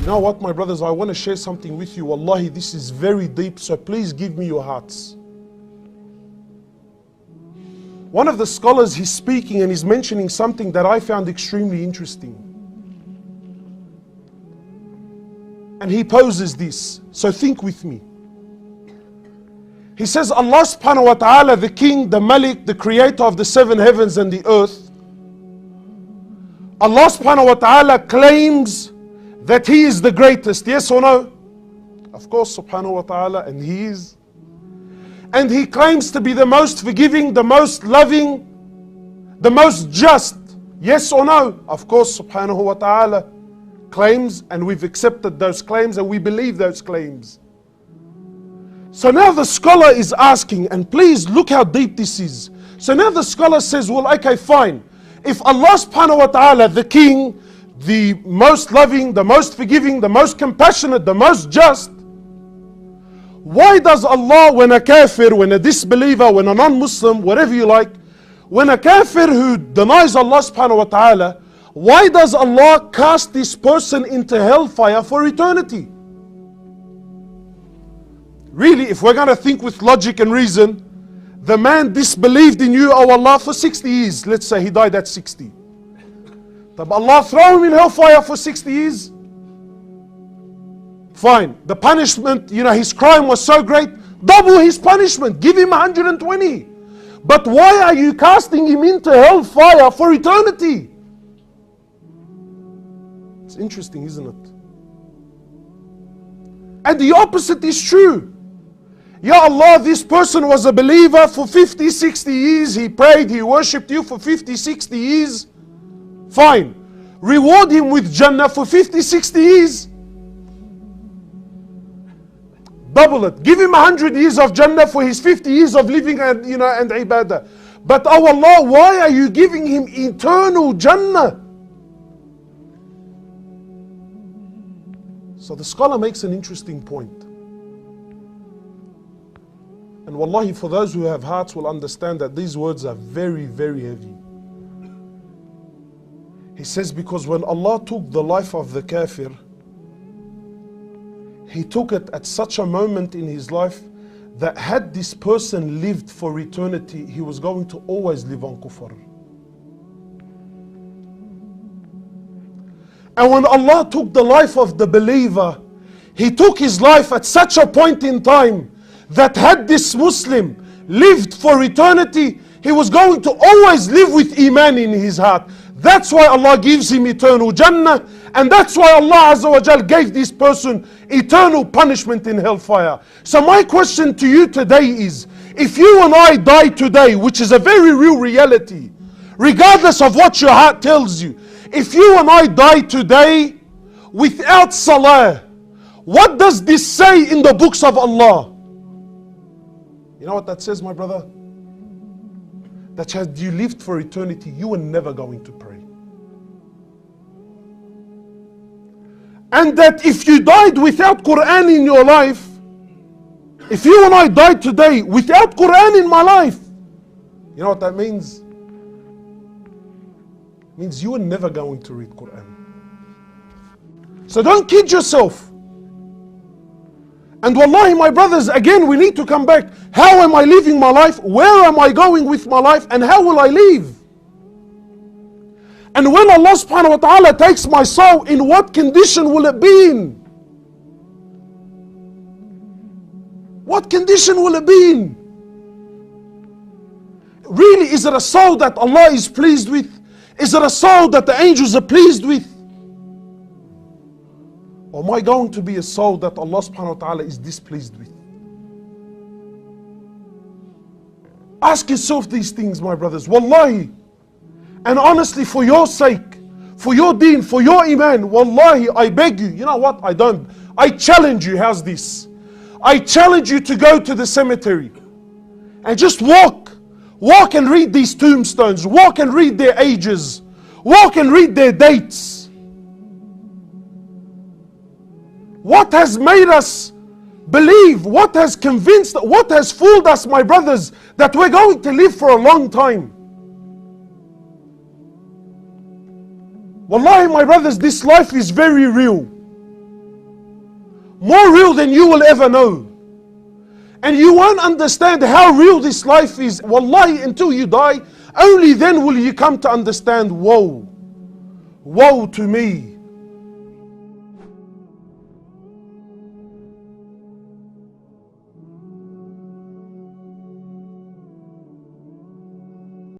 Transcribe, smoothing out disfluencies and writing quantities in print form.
You know what, my brothers, I want to share something with you. Wallahi, this is very deep, so please give me your hearts. One of the scholars, he's speaking and he's mentioning something that I found extremely interesting. And he poses this, so think with me. He says, Allah subhanahu wa ta'ala, the King, the Malik, the creator of the seven heavens and the earth, Allah subhanahu wa ta'ala claims that He is the greatest, yes or no? Of course, subhanahu wa ta'ala, and He is. And He claims to be the most forgiving, the most loving, the most just, yes or no? Of course, subhanahu wa ta'ala claims, and we've accepted those claims and we believe those claims. So now the scholar is asking, and please look how deep this is. So now the scholar says, well, okay, fine. If Allah subhanahu wa ta'ala, the King, the most loving, the most forgiving, the most compassionate, the most just, why does Allah, when a kafir, when a disbeliever, when a non-Muslim, whatever you like, when a kafir who denies Allah subhanahu wa ta'ala, why does Allah cast this person into hellfire for eternity? Really, if we're going to think with logic and reason, the man disbelieved in you, oh Allah, for 60 years. Let's say he died at 60. But Allah throw him in hellfire for 60 years? Fine. The punishment, his crime was so great, double his punishment. Give him 120. But why are you casting him into hellfire for eternity? It's interesting, isn't it? And the opposite is true. Ya Allah, this person was a believer for 50, 60 years. He prayed, he worshipped you for 50, 60 years. Fine. Reward him with Jannah for 50, 60 years. Double it. Give him 100 years of Jannah for his 50 years of living and ibadah. But oh Allah, why are you giving him eternal Jannah? So the scholar makes an interesting point. And wallahi, for those who have hearts will understand that these words are very, very heavy. He says, because when Allah took the life of the kafir, He took it at such a moment in his life that had this person lived for eternity, he was going to always live on kufr. And when Allah took the life of the believer, He took his life at such a point in time that had this Muslim lived for eternity, he was going to always live with Iman in his heart. That's why Allah gives him eternal Jannah, and that's why Allah Azza wa Jal gave this person eternal punishment in hellfire. So my question to you today is, if you and I die today, which is a very real reality, regardless of what your heart tells you, if you and I die today without salah, what does this say in the books of Allah? You know what that says, my brother? That had you lived for eternity, you were never going to pray. And that if you died without Quran in your life, if you and I died today without Quran in my life, you know what that means? It means you were never going to read Quran. So don't kid yourself. And wallahi, my brothers, again, we need to come back. How am I living my life? Where am I going with my life? And how will I live? And when Allah subhanahu wa ta'ala takes my soul, in what condition will it be in? What condition will it be in? Really, is it a soul that Allah is pleased with? Is it a soul that the angels are pleased with? Or am I going to be a soul that Allah subhanahu wa ta'ala is displeased with? Ask yourself these things, my brothers. Wallahi. And honestly, for your sake, for your deen, for your iman, wallahi, I beg you, you know what? I challenge you. How's this? I challenge you to go to the cemetery and just walk. Walk and read these tombstones. Walk and read their ages. Walk and read their dates. What has made us believe? What has convinced? What has fooled us, my brothers, that we're going to live for a long time? Wallahi, my brothers, this life is very real. more real than you will ever know. And you won't understand how real this life is, wallahi, until you die. Only then will you come to understand, woe to me.